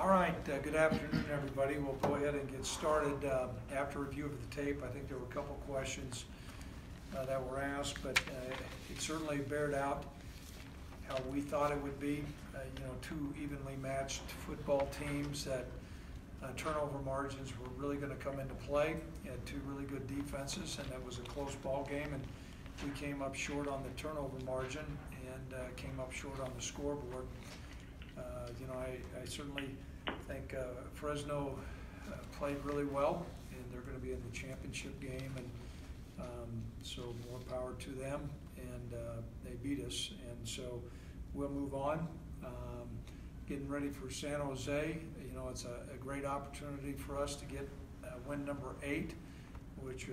All right, good afternoon, everybody. We'll go ahead and get started. After review of the tape, I think there were a couple questions that were asked, but it certainly bared out how we thought it would be. Two evenly matched football teams that turnover margins were really going to come into play. You had two really good defenses, and it was a close ball game, and we came up short on the turnover margin and came up short on the scoreboard. I certainly think Fresno played really well, and they're going to be in the championship game, and so more power to them, and they beat us, and so we'll move on. Getting ready for San Jose, it's a great opportunity for us to get win number 8, which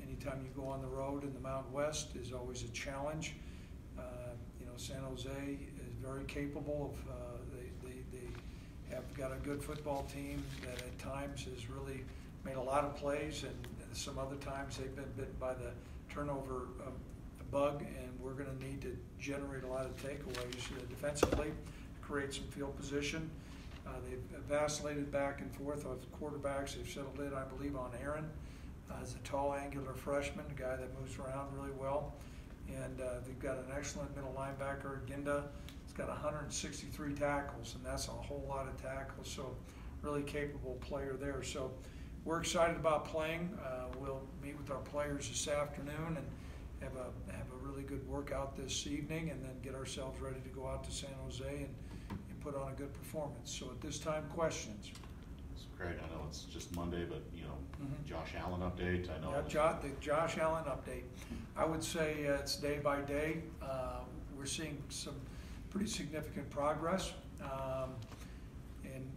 anytime you go on the road in the Mountain West is always a challenge. San Jose is very capable of, they have got a good football team that at times has really made a lot of plays, and some other times they've been bitten by the turnover bug, and we're going to need to generate a lot of takeaways defensively, create some field position. They've vacillated back and forth with quarterbacks. They've settled in, I believe, on Aaron as a tall, angular freshman, a guy that moves around really well. And they've got an excellent middle linebacker, Ginda. He's got 163 tackles, and that's a whole lot of tackles, so really capable player there. So we're excited about playing. We'll meet with our players this afternoon and have a really good workout this evening, and then get ourselves ready to go out to San Jose and put on a good performance. So at this time, questions. So Craig, I know it's just Monday, but Josh Allen update. I know. Yeah, the Josh Allen update. I would say it's day by day. We're seeing some pretty significant progress, and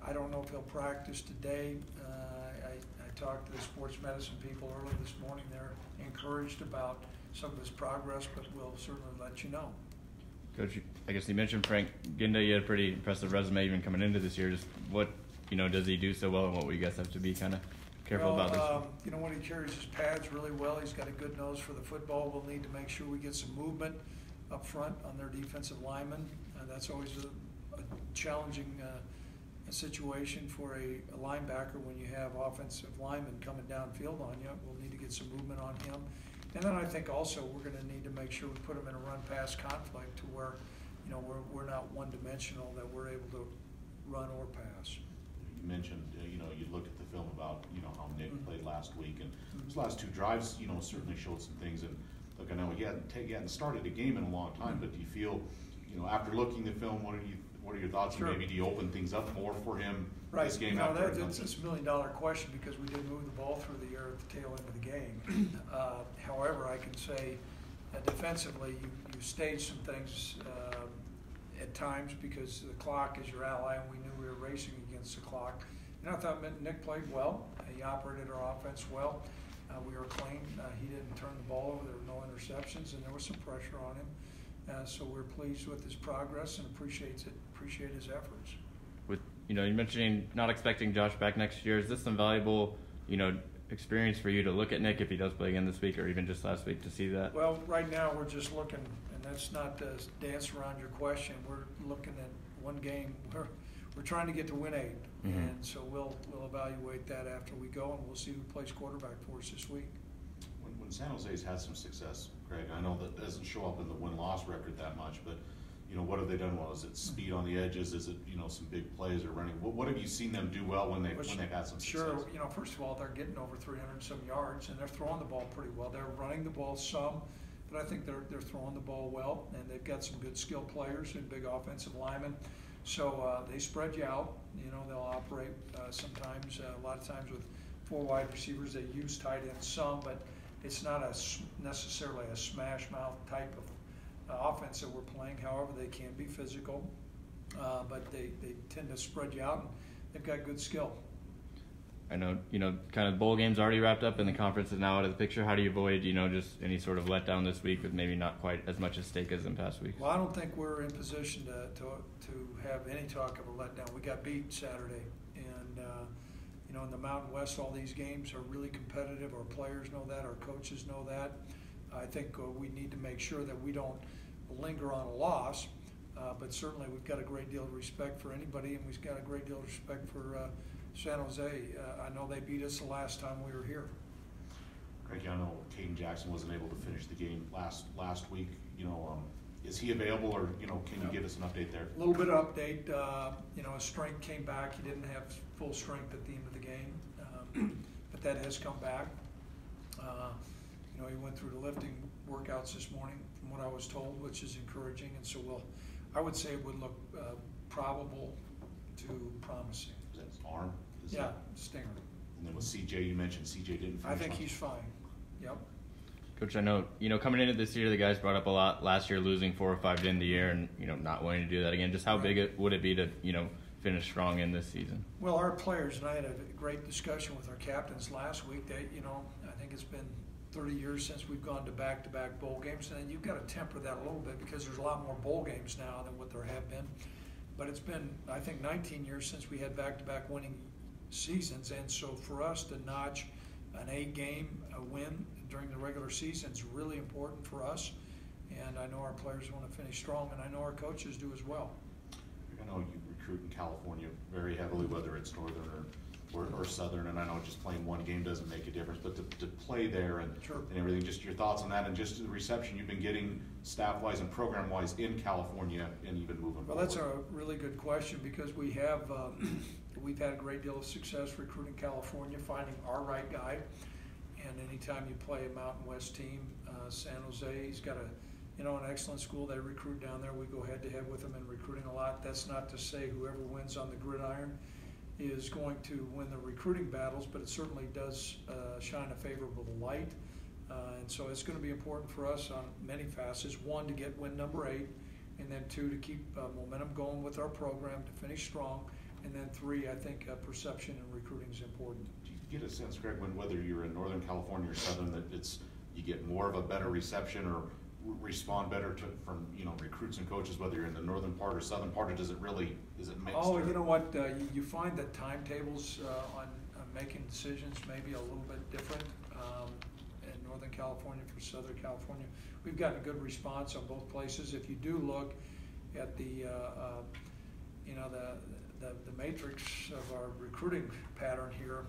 I don't know if he'll practice today. I talked to the sports medicine people early this morning. They're encouraged about some of his progress, but we'll certainly let you know. Coach, I guess you mentioned Frank Ginda. You had a pretty impressive resume even coming into this year. Just what does he do so well, and what will you guys have to be kind of careful about this? When he carries his pads really well, he's got a good nose for the football. We'll need to make sure we get some movement up front on their defensive linemen. That's always a challenging situation for a linebacker when you have offensive linemen coming downfield on you. We'll need to get some movement on him. And then I think also we're going to need to make sure we put him in a run-pass conflict to where, we're not one-dimensional, that we're able to run or pass. You mentioned, you look at the film about, how Nick played last week, and his last 2 drives, certainly showed some things. And look, I know he hadn't started a game in a long time, but do you feel, after looking at the film, what are your thoughts? Sure. And maybe do you open things up more for him this game? That's a $1 million question, because we did move the ball through the air at the tail end of the game. However, I can say defensively, you staged some things at times because the clock is your ally, and we knew we were racing against the clock. And I thought Nick played well. He operated our offense well. We were clean. He didn't turn the ball over. There were no interceptions, and there was some pressure on him. So we're pleased with his progress and appreciate his efforts. With you mentioning not expecting Josh back next year, is this some valuable experience for you to look at Nick if he does play again this week, or even just last week, to see that? Well, right now we're just looking, and that's not to dance around your question. We're looking at one game. We're trying to get to win 8, and so we'll evaluate that after we go, and we'll see who plays quarterback for us this week. When San Jose's had some success, Craig, I know that doesn't show up in the win-loss record that much, but what have they done well? Is it speed on the edges? Is it some big plays or running? What have you seen them do well when they've had some success? Sure, first of all, they're getting over 300 some yards, and they're throwing the ball pretty well. They're running the ball some, but I think they're throwing the ball well, and they've got some good skilled players and big offensive linemen. So they spread you out. They'll operate sometimes, a lot of times with 4 wide receivers. They use tight ends some, but it's not necessarily a smash mouth type of offense that we're playing. However, they can be physical, but they tend to spread you out, and they've got good skill. I know, kind of bowl games already wrapped up and the conference is now out of the picture. How do you avoid, just any sort of letdown this week with maybe not quite as much at stake as in past weeks? Well, I don't think we're in position to have any talk of a letdown. We got beat Saturday, and in the Mountain West, all these games are really competitive. Our players know that. Our coaches know that. I think we need to make sure that we don't linger on a loss. But certainly we've got a great deal of respect for anybody, and we've got a great deal of respect for San Jose. I know they beat us the last time we were here. Craig, I know Caden Jackson wasn't able to finish the game last week. Is he available, or can you give us an update there? A little bit of update. His strength came back. He didn't have full strength at the end of the game, but that has come back. He went through the lifting workouts this morning, from what I was told, which is encouraging. And so, I would say it would look probable to promising. Is that his arm? Stinger. And then with CJ, you mentioned CJ didn't finish. I think he's fine. Yep. Coach, I know, coming into this year, the guys brought up a lot last year, losing 4 or 5 to end the year and, not wanting to do that again. Just how big would it be to, finish strong in this season? Well, our players, and I had a great discussion with our captains last week. I think it's been 30 years since we've gone to back-to-back bowl games, and you've got to temper that a little bit because there's a lot more bowl games now than what there have been. But it's been, I think, 19 years since we had back-to-back winning seasons, and so for us to notch an 8-game win during the regular season is really important for us, and I know our players want to finish strong, and I know our coaches do as well. I know you recruit in California very heavily, whether it's northern or southern, and I know just playing one game doesn't make a difference, but to play there and everything, just your thoughts on that, and just the reception you've been getting staff-wise and program-wise in California, and even moving forward. Well, that's a really good question, because we have we've had a great deal of success recruiting California, finding our right guy, and anytime you play a Mountain West team, San Jose, he's got an excellent school. They recruit down there. We go head-to-head with them in recruiting a lot. That's not to say whoever wins on the gridiron is going to win the recruiting battles, but it certainly does shine a favorable light. And so it's going to be important for us on many facets. 1, to get win number 8, and then 2, to keep momentum going with our program to finish strong, and then 3, I think perception and recruiting is important. Do you get a sense, Greg, whether you're in Northern California or Southern, that you get more of a better reception or respond better from recruits and coaches, whether you're in the northern part or southern part, or is it mixed? Oh, you know what? You find that timetables on making decisions may be a little bit different in Northern California for Southern California. We've gotten a good response on both places. If you do look at the matrix of our recruiting pattern here,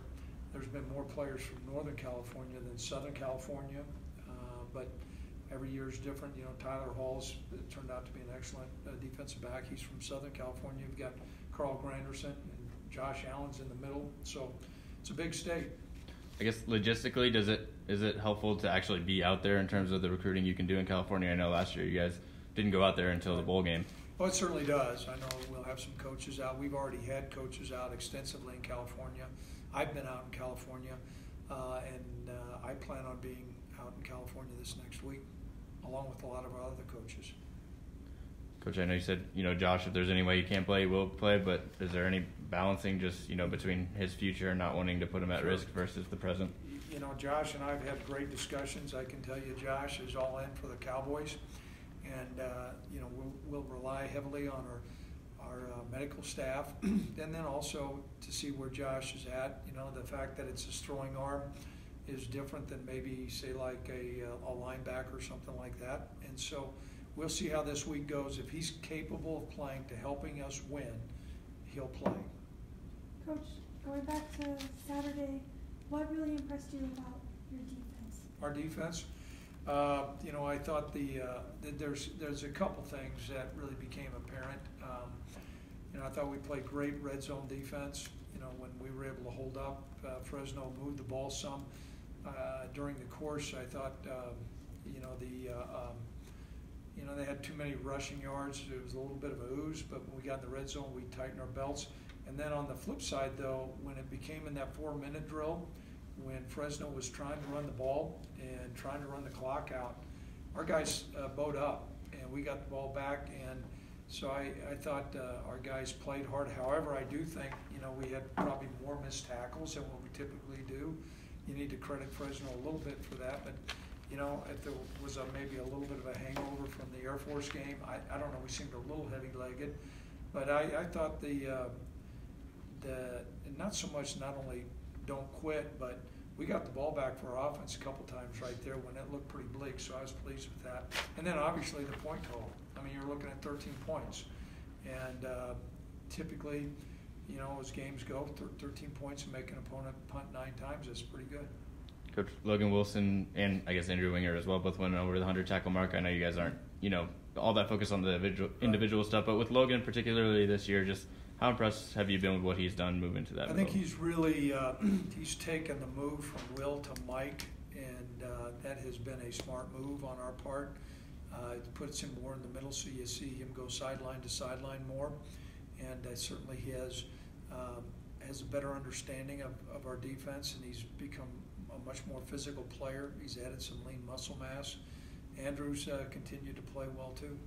there's been more players from Northern California than Southern California, but every year is different. Tyler Hall's turned out to be an excellent defensive back. He's from Southern California. We've got Carl Granderson and Josh Allen's in the middle. So it's a big state. I guess logistically, is it helpful to actually be out there in terms of the recruiting you can do in California? I know last year you guys didn't go out there until the bowl game. Well, it certainly does. I know we'll have some coaches out. We've already had coaches out extensively in California. I've been out in California, and I plan on being out in California this next week, along with a lot of our other coaches. Coach, I know you said, Josh, if there's any way you can't play, he will play, but is there any balancing just, between his future and not wanting to put him at risk versus the present? Josh and I have had great discussions. I can tell you Josh is all in for the Cowboys, and, we'll rely heavily on our medical staff, and then also to see where Josh is at. The fact that it's his throwing arm is different than maybe, say, like a linebacker or something like that. And so we'll see how this week goes. If he's capable of playing to helping us win, he'll play. Coach, going back to Saturday, what really impressed you about your defense? Our defense? I thought there's a couple things that really became apparent. I thought we played great red zone defense. When we were able to hold up, Fresno moved the ball some. During the course, I thought, they had too many rushing yards. It was a little bit of a ooze, but when we got in the red zone, we tightened our belts. And then on the flip side, though, when it became in that 4-minute drill, when Fresno was trying to run the ball and trying to run the clock out, our guys bowed up, and we got the ball back. And so I thought our guys played hard. However, I do think, we had probably more missed tackles than what we typically do. You need to credit Fresno a little bit for that, but if there was maybe a little bit of a hangover from the Air Force game, I don't know, we seemed a little heavy-legged, but I thought not so much not only don't quit, but we got the ball back for our offense a couple times right there when it looked pretty bleak, so I was pleased with that. And then obviously the point total. I mean, you're looking at 13 points. And typically, you know, as games go, 13 points and make an opponent punt 9 times is pretty good. Coach Logan Wilson and I guess Andrew Winger as well both went over the 100 tackle mark. I know you guys aren't, you know, all that focused on the individual stuff, but with Logan particularly this year, just how impressed have you been with what he's done moving to that? I think he's really he's taken the move from Will to Mike, and that has been a smart move on our part. It puts him more in the middle, so you see him go sideline to sideline more, and certainly he has a better understanding of our defense, and he's become a much more physical player. He's added some lean muscle mass. Andrew's continued to play well too.